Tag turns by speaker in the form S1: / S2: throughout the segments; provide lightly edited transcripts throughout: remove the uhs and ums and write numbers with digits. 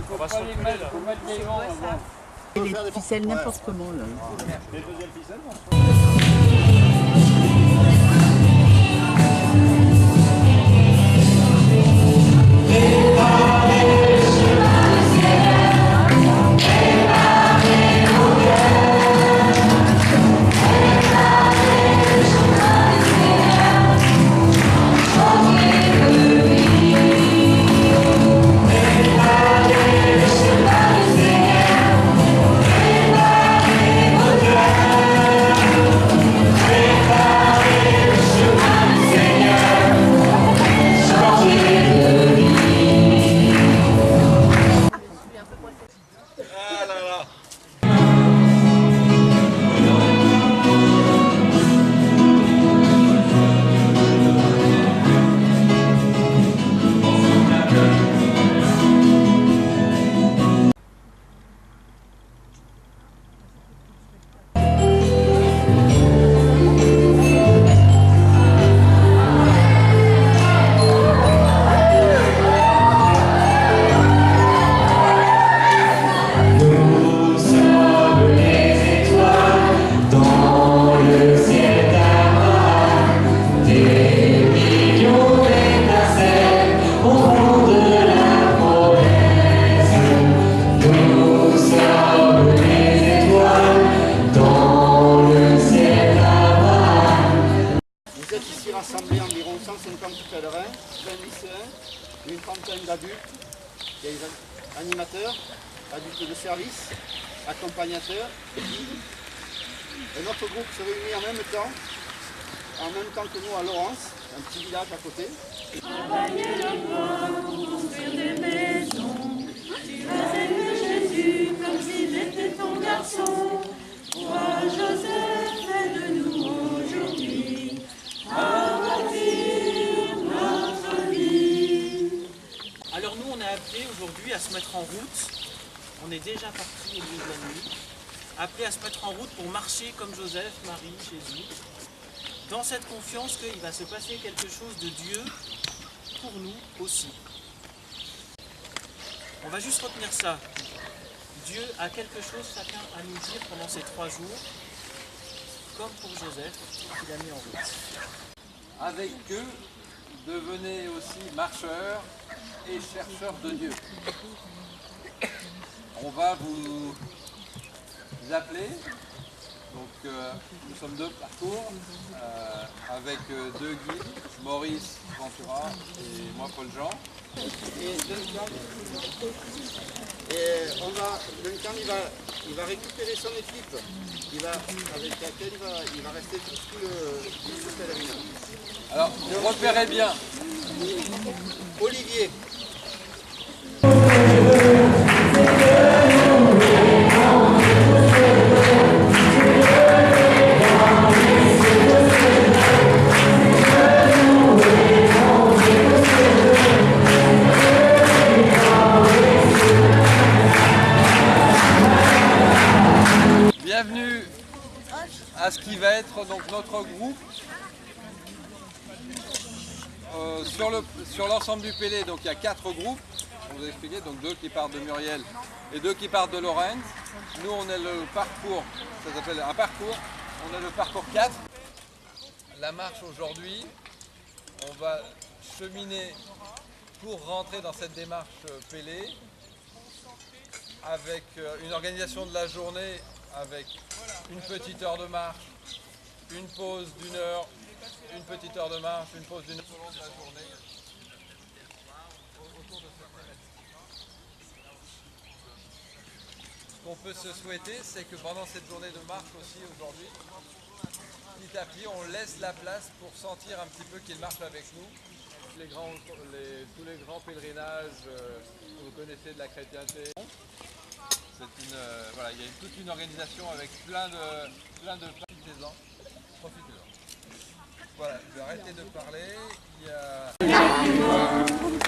S1: On va se reculer là.
S2: Et les ficelles n'importe comment là.
S1: Les deuxièmes ficelles,
S3: rassemblés environ 150 pèlerins, 20 lycéens, une trentaine d'adultes, des animateurs, adultes de service, accompagnateurs, guides. Et notre groupe se réunit en même temps que nous à Laurence, un petit village à côté.
S4: Travailler le bois pour construire des maisons. Tu faisais de Jésus comme s'il était ton garçon. Toi, Joseph, aide-nous aujourd'hui à bâtir notre vie.
S5: Alors nous, on est appelés aujourd'hui à se mettre en route. On est déjà parti au milieu de la nuit. Appelés à se mettre en route pour marcher comme Joseph, Marie, Jésus. Dans cette confiance qu'il va se passer quelque chose de Dieu pour nous aussi. On va juste retenir ça. Dieu a quelque chose chacun à nous dire pendant ces 3 jours, comme pour Joseph, qu'il a mis en route.
S6: Avec eux, devenez aussi marcheurs et chercheurs de Dieu. On va vous appeler. Donc nous sommes 2 parcours avec 2 guides, Maurice Ventura et moi Paul Jean.
S3: Et Duncan, il va récupérer son équipe avec laquelle il va rester tout le pèlerinage.
S6: Alors repérez bien.
S3: Olivier.
S6: Bienvenue à ce qui va être donc notre groupe sur l'ensemble du Pélé. Donc il y a 4 groupes, on vous a expliqué, donc 2 qui partent de Muriel et 2 qui partent de Lorraine. Nous on est le parcours, ça s'appelle un parcours, on est le parcours 4. La marche aujourd'hui, on va cheminer pour rentrer dans cette démarche Pélé avec une organisation de la journée avec une petite heure de marche, une pause d'1 heure, une petite heure de marche, une pause d'1 heure selon la journée. Ce qu'on peut se souhaiter, c'est que pendant cette journée de marche aussi aujourd'hui, petit à petit, on laisse la place pour sentir un petit peu qu'il marche avec nous. Tous les grands pèlerinages que vous connaissez de la chrétienté. Voilà, il y a toute une organisation avec plein de profitez-en. Voilà, je vais arrêter de parler.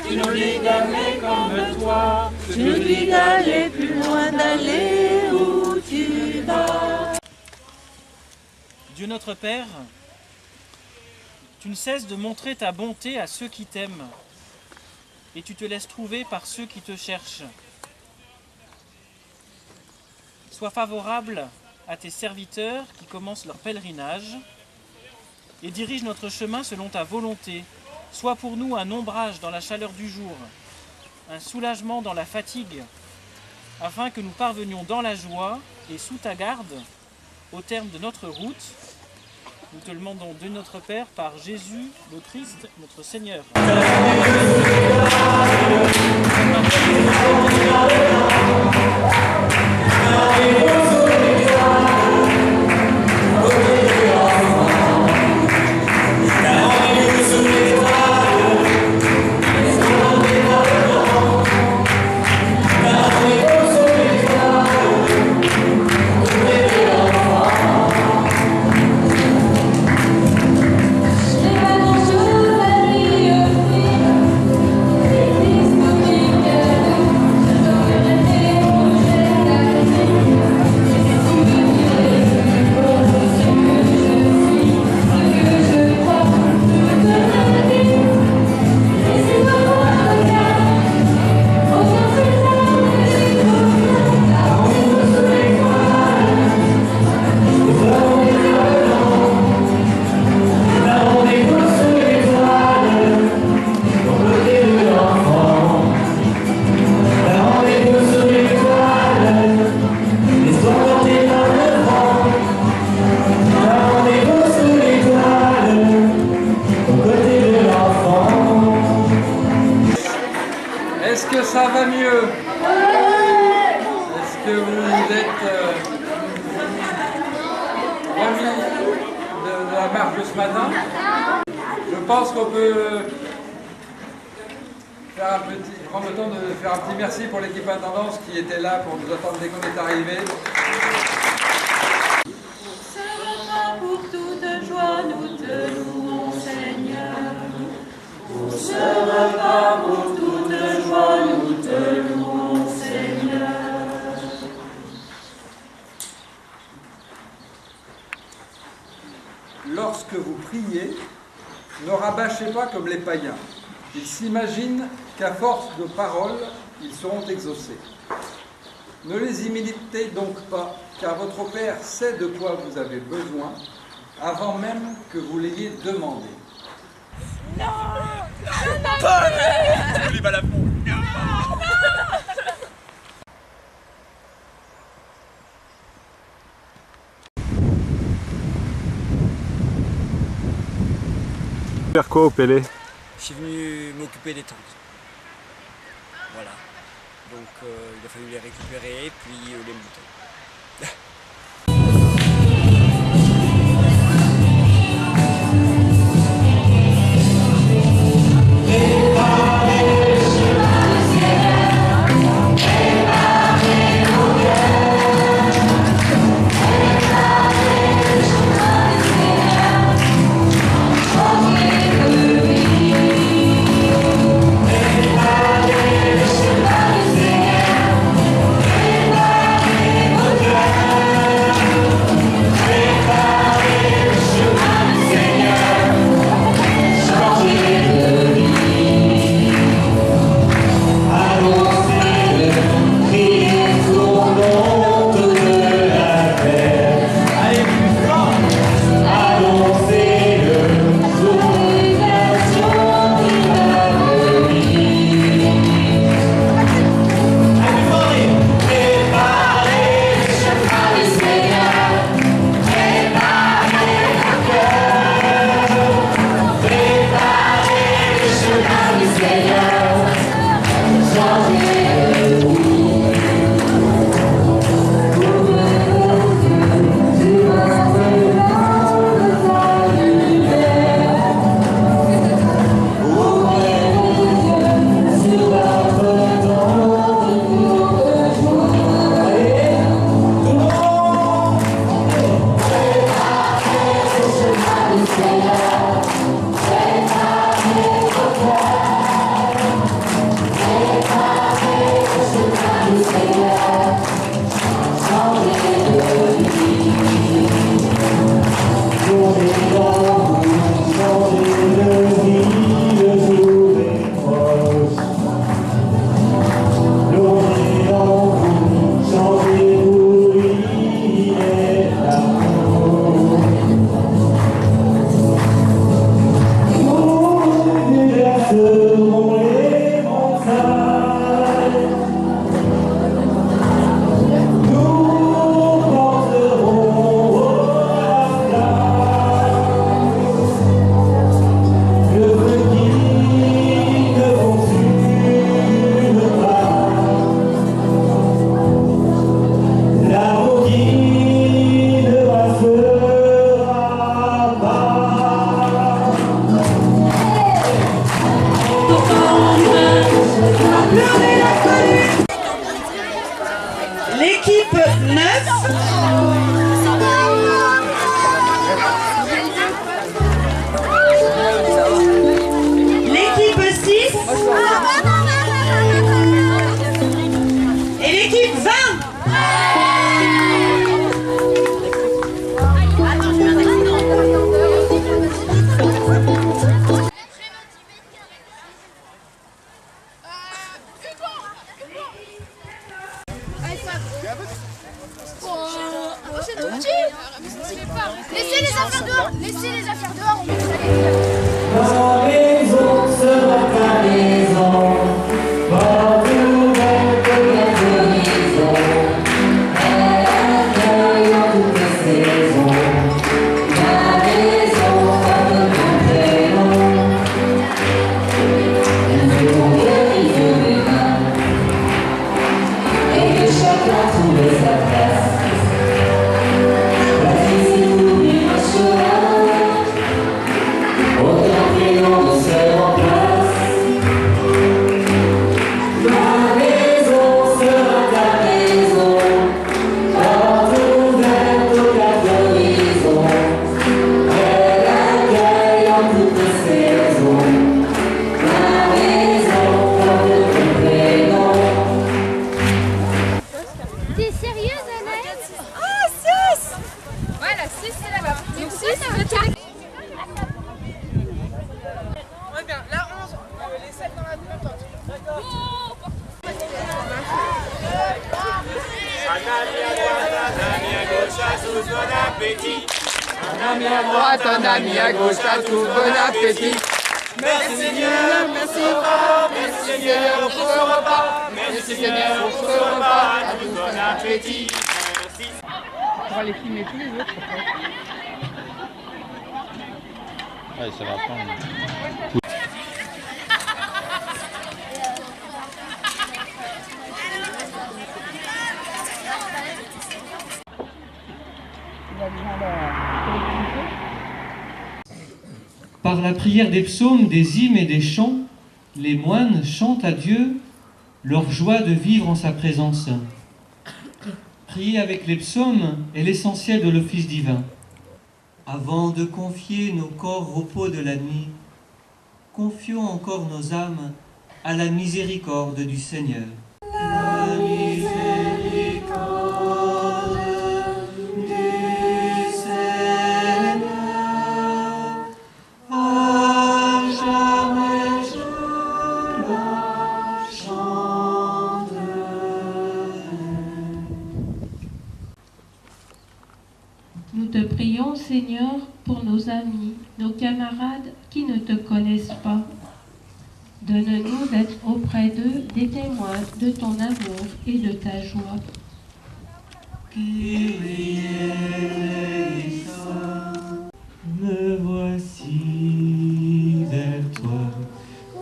S4: Tu nous dis d'aller comme toi, tu nous dis d'aller plus loin, d'aller où tu vas.
S5: Dieu notre Père, tu ne cesses de montrer ta bonté à ceux qui t'aiment et tu te laisses trouver par ceux qui te cherchent. sois favorable à tes serviteurs qui commencent leur pèlerinage et dirige notre chemin selon ta volonté. Sois pour nous un ombrage dans la chaleur du jour, un soulagement dans la fatigue, afin que nous parvenions dans la joie et sous ta garde, au terme de notre route. Nous te le demandons de notre Père par Jésus le Christ, notre Seigneur.
S6: Est-ce que ça va mieux? Est-ce que vous êtes remis de la marche de ce matin? Je pense qu'on peut faire prendre le temps de faire un petit merci pour l'équipe intendance qui était là pour nous attendre dès qu'on est arrivé.
S4: Pour toute joie, nous te louons, Seigneur. Pour ce repas, pour toute joie, nous te louons, Seigneur.
S6: Lorsque vous priez, ne rabâchez pas comme les païens. Ils s'imaginent qu'à force de paroles, ils seront exaucés. Ne les imitez donc pas, car votre Père sait de quoi vous avez besoin, avant même que vous l'ayez demandé.
S1: Faire quoi au Pélé?
S7: Je suis venu m'occuper des tentes. Voilà. Donc il a fallu les récupérer, puis les moutons.
S4: Allez, je vais L'équipe 6 et l'équipe 20.
S8: Laissez les affaires dehors, laissez les affaires dehors, on mettra les...
S9: La maison sera ta maison, porte ouverte de l'horizon. Elle accueille en toutes les saisons. La maison porte ton prénom. Elle veut ton cœur, il veut les mains. Et que chacun trouve sa place.
S8: T'es sérieuse, Anaël? Ah, 6! Ouais, la 6, c'est là-bas. Donc 6, ça veut dire...
S5: Ouais, bien, la 11, les 7 dans la même tente. D'accord.
S1: Un ami à droite, un ami à gauche, à tous bon appétit.
S6: Un ami à droite, un ami à gauche, à tous bon appétit.
S1: Merci Seigneur, merci repas, merci Seigneur pour ce repas, merci Seigneur pour ce repas, à tous bon appétit. Merci.
S2: On va les filmer tous les autres après.
S6: Ouais, ça va prendre.
S10: Par la prière des psaumes, des hymnes et des chants, les moines chantent à Dieu leur joie de vivre en sa présence. Prier avec les psaumes est l'essentiel de l'office divin. Avant de confier nos corps au repos de la nuit, confions encore nos âmes à la miséricorde du Seigneur. La miséricorde du Seigneur, à jamais je la chanterai.
S11: Nous te prions, Seigneur, pour nos amis, nos camarades qui ne te connaissent pas. Donne-nous d'être auprès d'eux des témoins de ton amour et de ta joie.
S9: Kyrie eleison, me voici vers toi,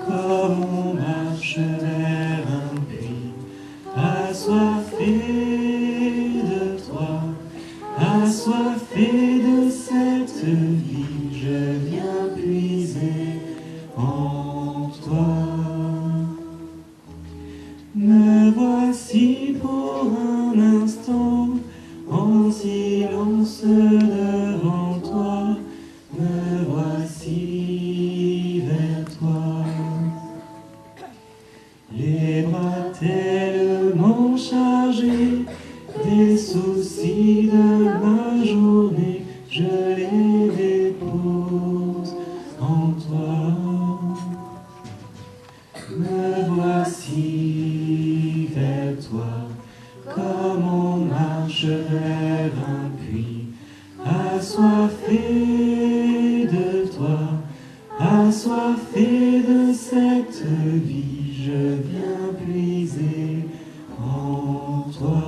S9: comme on marche vers un puits, assoiffé de toi, assoiffé de cette vie, je viens puiser en toi. Me voici pour un instant, en silence devant toi, me voici vers toi. Les bras tellement chargés des soucis de ma journée, je les dépose en toi. Me voici vers toi, comme on marche vers un puits, assoiffé de toi, assoiffé de cette vie, je viens puiser en toi.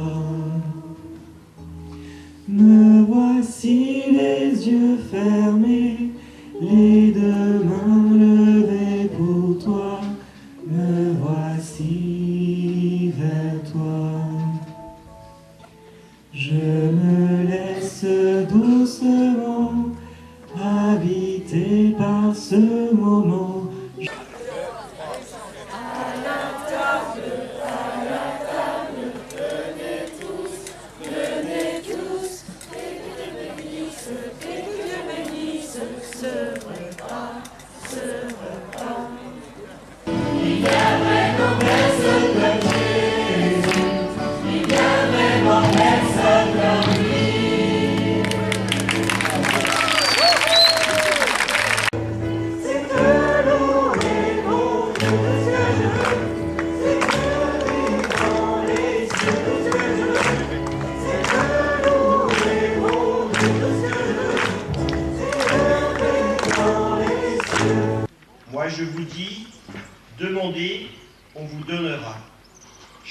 S9: Me voici les yeux fermés, les deux mains levées pour toi, me voici vers toi. Je me laisse doucement habiter par ce moment.
S4: Venez tous,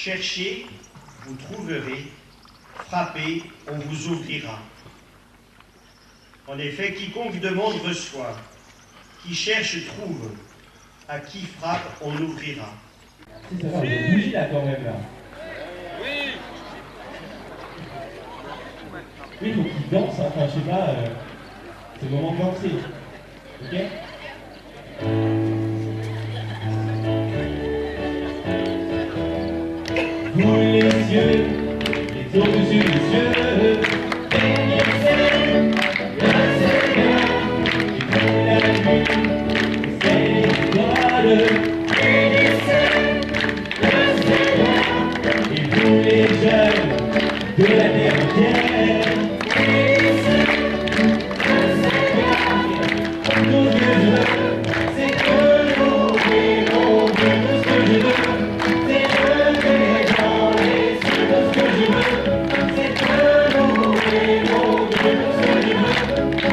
S12: Cherchez, vous trouverez. Frappez, on vous ouvrira. En effet, quiconque demande reçoit. Qui cherche trouve. À qui frappe, on ouvrira.
S13: C'est ça, une bougie là quand même là.
S6: Oui.
S13: Oui, faut qu'il danse, enfin je sais pas, c'est le moment de danser. Ok? Vous les yeux, les au-dessus des yeux, bénissez le Seigneur, et vous la nuit, c'est l'étoile, bénissez le Seigneur, et vous les jeunes de la terre entière, bénissez le Seigneur. Tout ce que je veux, c'est que louer mon Dieu. Tout ce que je veux, c'est lever dans les cieux. Tout ce que je veux, c'est que louer mon Dieu. Tout ce que je veux,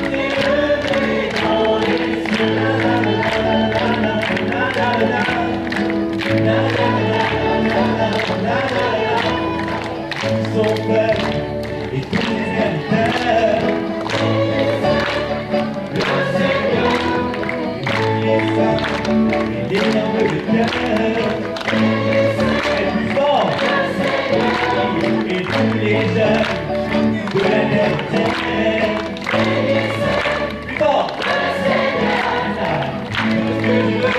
S13: c'est lever dans les cieux. Son peuple et tous les habitants, le Seigneur, les femmes et les larmes de cœur, est plus fort, et tous les jeunes de la terre, plus fort, tout ce que je veux,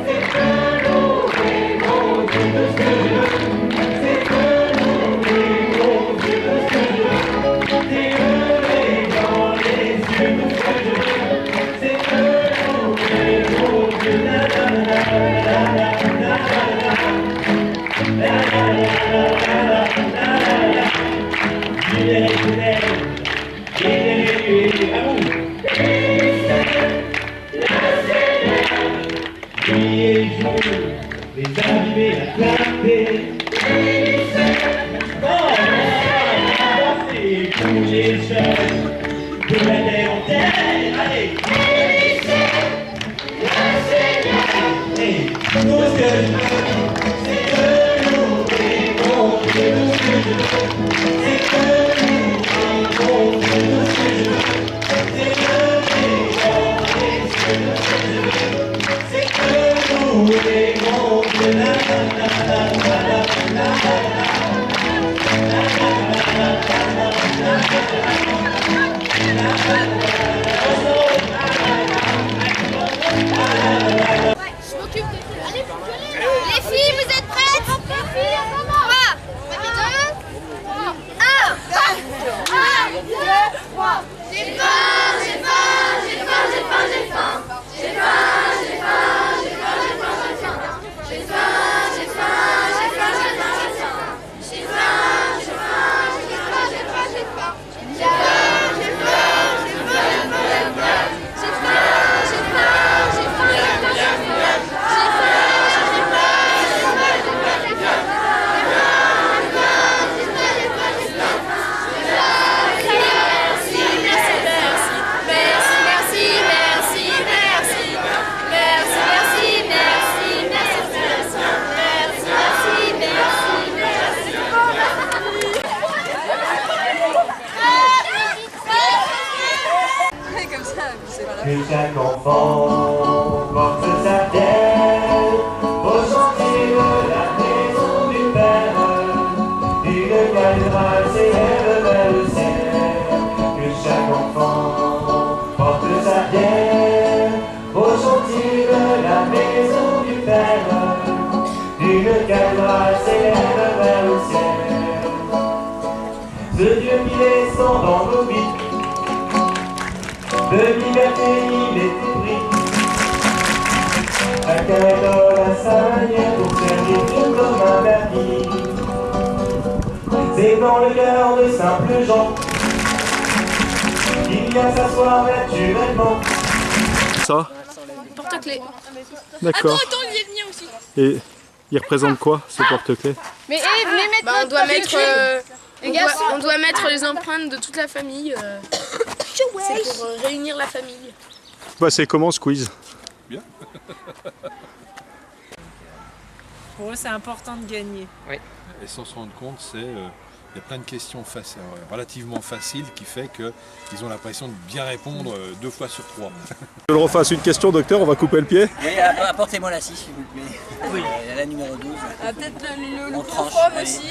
S13: c'est que louer mon Dieu. Tout ce que je veux, c'est que louer mon Dieu. Tout ce que je veux, c'est lever dans les yeux. Tout ce que je veux, c'est que louer mon Dieu. La la la la la la la la. Les arrivés à clapper, danser tous les jeunes de la terre entière. Allez, et tout ce que je veux, c'est que louer mon Dieu. Tout ce que je veux, c'est que louer mon Dieu. Tout ce que je veux, c'est lever dans les cieux. Tout ce que je veux, c'est que louer mon Dieu. La la la la la la
S8: Je m'occupe de tout. Allez, les filles, vous êtes prêtes? Les filles, on commence. 3, 2, 1, 2, 3. J'ai faim, j'ai faim, j'ai faim, j'ai faim, j'ai faim. J'ai faim, j'ai faim, j'ai faim, j'ai faim, j'ai faim. J'ai faim, j'ai faim, j'ai faim, j'ai faim, j'ai faim. J'ai faim, j'ai faim, j'ai faim, j'ai faim, j'ai faim. J'ai faim, j'ai faim, j'ai faim, j'ai faim, j'ai faim. J'ai faim, j'ai faim, j'ai faim, j'ai faim, j'ai
S9: Que chaque enfant porte sa pierre au chantier de la maison du Père. Une cathédrale s'élève vers le ciel. Que chaque enfant porte sa pierre au chantier de la maison du Père. Une cathédrale s'élève vers le ciel. Ce Dieu qui descend dans nos vies, de liberté il est épris, chacun donne à sa manière pour servir Dieu comme un vernis. C'est dans le cœur de simples gens qu'il vient s'asseoir naturellement.
S14: Ça?
S15: Porte-clés.
S14: D'accord.
S15: Attends, il est le mien aussi.
S14: Et il représente quoi ce porte-clés?
S15: Mais venez mettre on doit mettre on doit mettre les empreintes de toute la famille. C'est pour réunir la famille.
S14: Bah, c'est comment ce quiz?
S6: Bien.
S5: Pour eux, c'est important de gagner.
S16: Oui.
S6: et sans se rendre compte, il y a plein de questions relativement faciles qui fait qu'ils ont l'impression de bien répondre 2 fois sur 3.
S14: Je le refasse une question, docteur, on va couper le pied.
S16: Oui, apportez-moi la 6 s'il vous plaît. Oui. La numéro 12.
S15: Peut-être le
S16: tranche,
S15: from
S16: allez.
S15: aussi,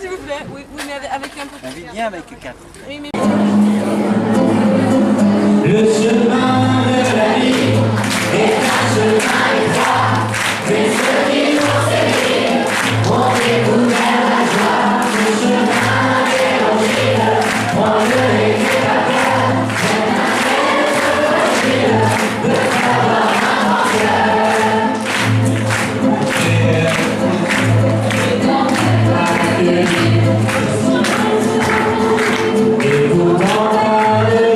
S15: s'il vous plaît. Oui, mais avec un peu
S16: On vit bien avec 4.
S15: Oui, mais...
S9: Le chemin de la vie est un chemin étroit, mais ceux qui vont sévir ont découvert la joie. Le chemin des rochers, on ne les fait pas perdre, c'est un maître fragile de savoir un cœur. Et dans cette vague de vie, et vous en parlez.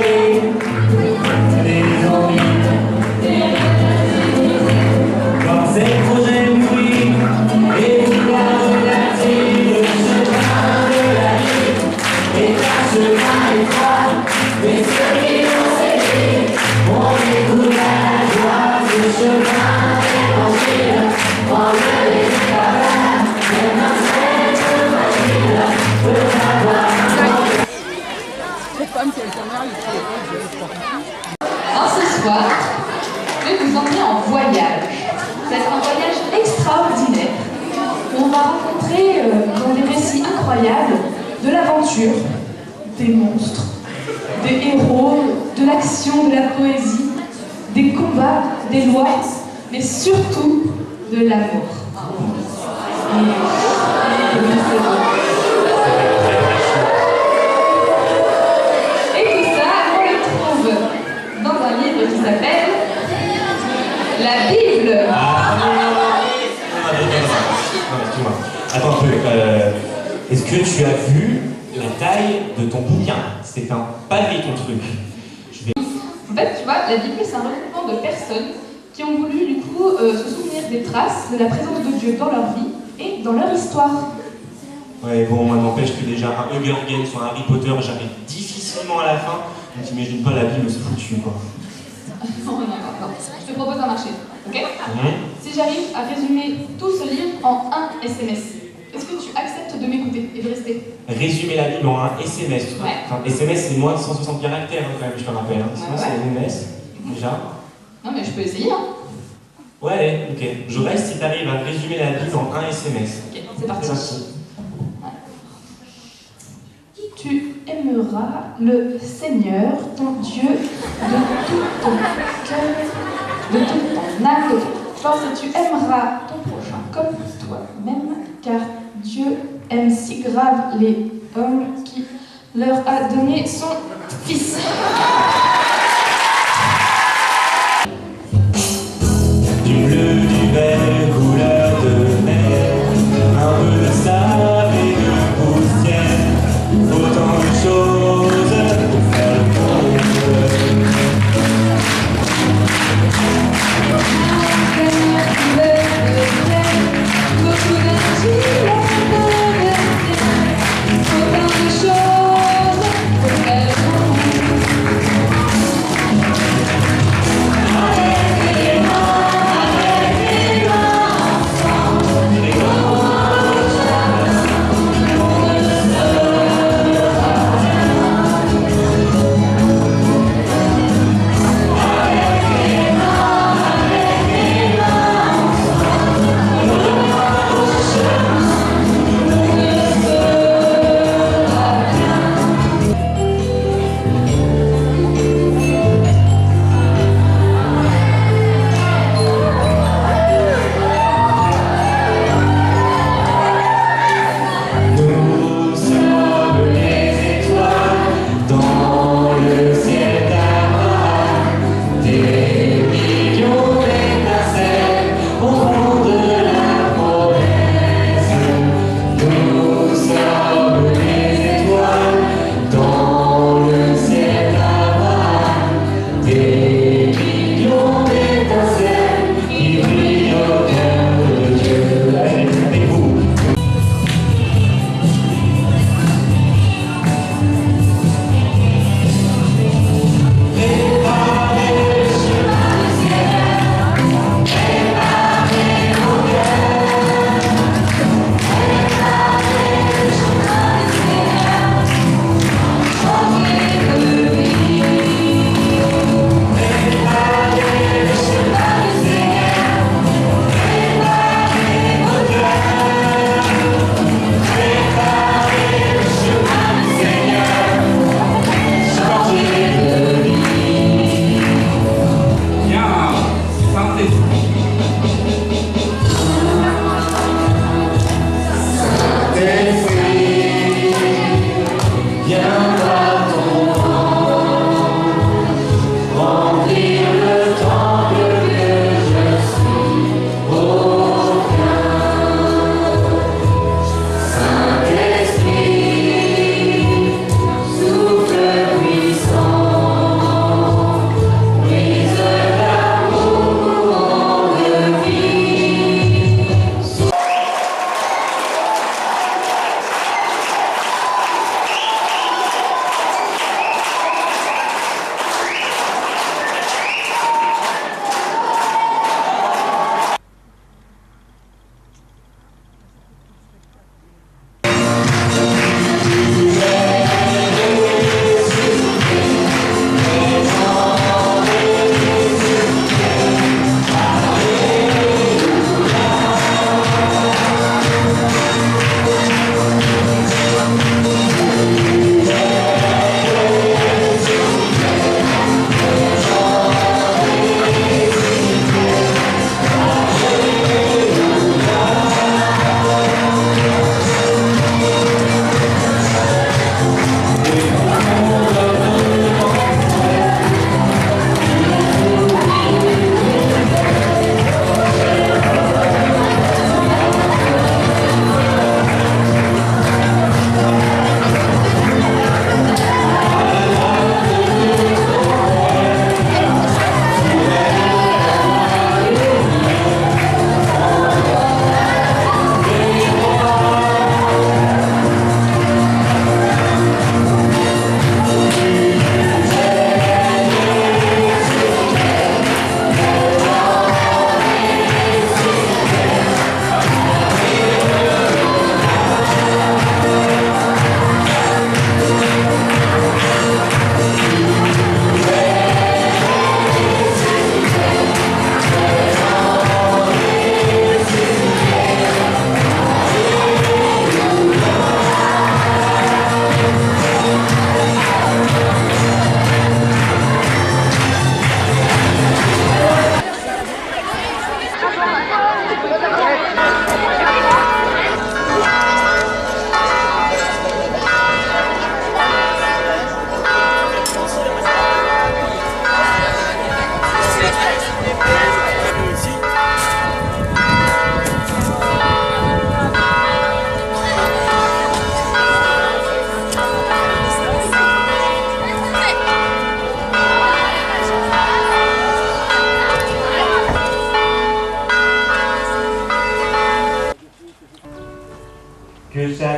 S9: Quand ces projets bruits et vouloir relater le chemin de la vie est un chemin étroit, mais ceux qui l'ont saisi ont découvert la joie. Le chemin évangile, on ne les fait pas peur, même un maître fragile peut avoir un
S2: Cette femme qui a sa mère,
S17: Ce soir, je vais vous emmener en voyage. Ça va être un voyage extraordinaire où on va rencontrer dans des récits incroyables de l'aventure, des monstres, des héros, de l'action, de la poésie, des combats, des lois, mais surtout de l'amour. Et tout ça, on le trouve dans un livre qui s'appelle La Bible.
S9: Excuse-moi. Attends un peu. Est-ce que tu as vu la taille de ton bouquin? C'est un pavé ton truc.
S17: En fait, tu vois, la Bible, c'est un regroupement de personnes qui ont voulu, du coup, se souvenir des traces de la présence de Dieu dans leur vie et dans leur histoire.
S9: Ouais, bon, moi n'empêche que déjà un Hunger Games ou un Harry Potter, j'arrive difficilement à la fin. Donc t'imagines pas la Bible, c'est foutu, quoi.
S17: Non, je te propose un marché, ok? Si j'arrive à résumer tout ce livre en un SMS, est-ce que tu acceptes de m'écouter et de rester?
S9: Résumer la Bible en un SMS.
S17: Ouais.
S9: Enfin, SMS, c'est moins de 160 caractères, hein, quand même, je te rappelle. Hein. Sinon,
S17: Ouais.
S9: c'est MS, déjà.
S17: Non, mais je peux essayer, hein.
S9: Ouais, allez, ok. Je reste si t'arrives à résumer la Bible en un SMS.
S17: Ok, c'est parti. Tu aimeras le Seigneur, ton Dieu, de tout ton cœur, de toute ton âme, de toute force, et tu aimeras ton prochain comme toi-même, car Dieu aime si grave les hommes qui leur a donné son Fils.
S9: Du bleu, du vert, couleur de mer, un peu de sable et de poussière, autant de choses pour faire le monde.
S17: Beaucoup d'énergie, autant de choses pour faire le monde.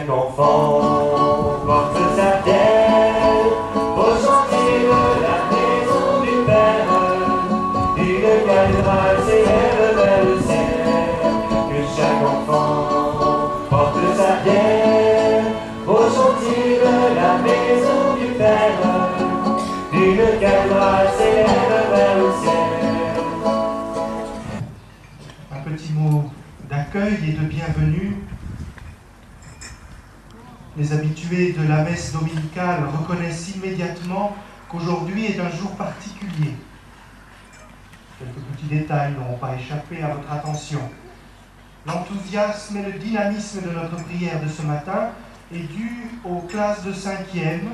S9: chaque enfant porte sa bielle au chantier de la maison du Père. Une cathédrale s'élève vers le ciel, que chaque enfant porte sa bielle au chantier de la maison du Père. Une cathédrale s'élève vers le ciel.
S18: Un petit mot d'accueil et de bienvenue. Les habitués de la messe dominicale reconnaissent immédiatement qu'aujourd'hui est un jour particulier. Quelques petits détails n'auront pas échappé à votre attention. L'enthousiasme et le dynamisme de notre prière de ce matin est dû aux classes de 5e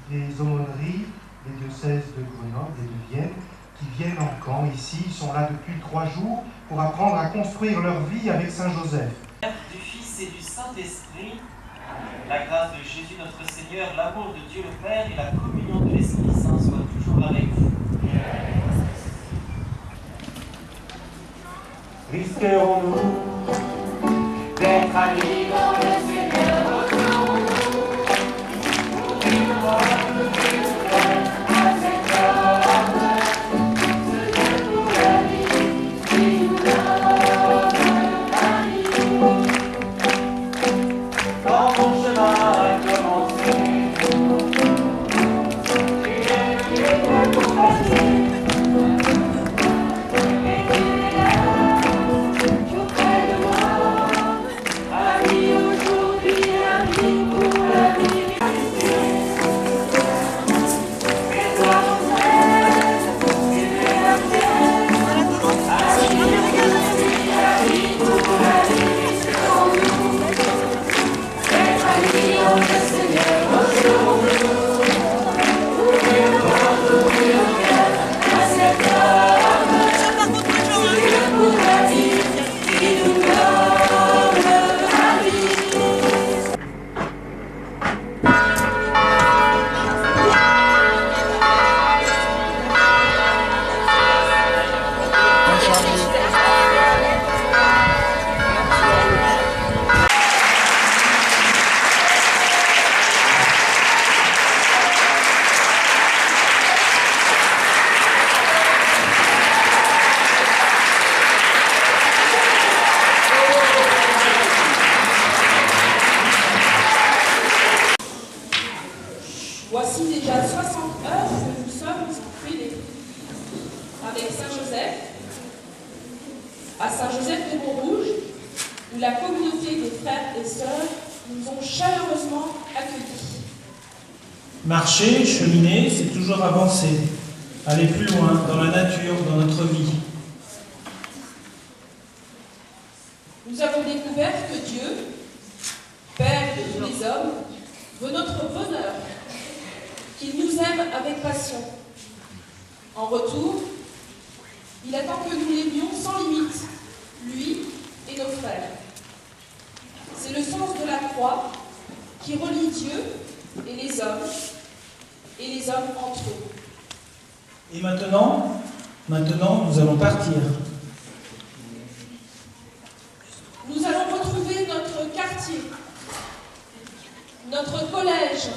S18: des aumôneries des diocèses de Grenoble et de Vienne qui viennent en camp ici. Ils sont là depuis 3 jours pour apprendre à construire leur vie avec Saint Joseph.
S5: Du Fils et du Saint-Esprit, la grâce de Jésus notre Seigneur, l'amour de Dieu le Père et la communion de l'Esprit Saint soient toujours avec vous.
S9: Risquerons-nous d'être amis dans le Seigneur autour de nous? À cette heure, ce Dieu pour la vie qui nous donne la vie. Quand mon chemin a commencé, tu es pour la vie.
S17: Voici déjà 60 heures que nous sommes privés avec Saint-Joseph, à Saint-Joseph de Montrouge, où la communauté des frères et sœurs nous ont chaleureusement accueillis.
S19: Marcher, cheminer, c'est toujours avancer, aller plus loin dans la nature, dans notre vie.
S17: Nous avons découvert que Dieu, Père de tous les hommes, veut notre bonheur, qu'il nous aime avec passion. En retour, il attend que nous l'aimions sans limite, lui et nos frères. C'est le sens de la croix qui relie Dieu et les hommes entre eux.
S19: Et maintenant, nous allons partir.
S17: Nous allons retrouver notre quartier, notre collège,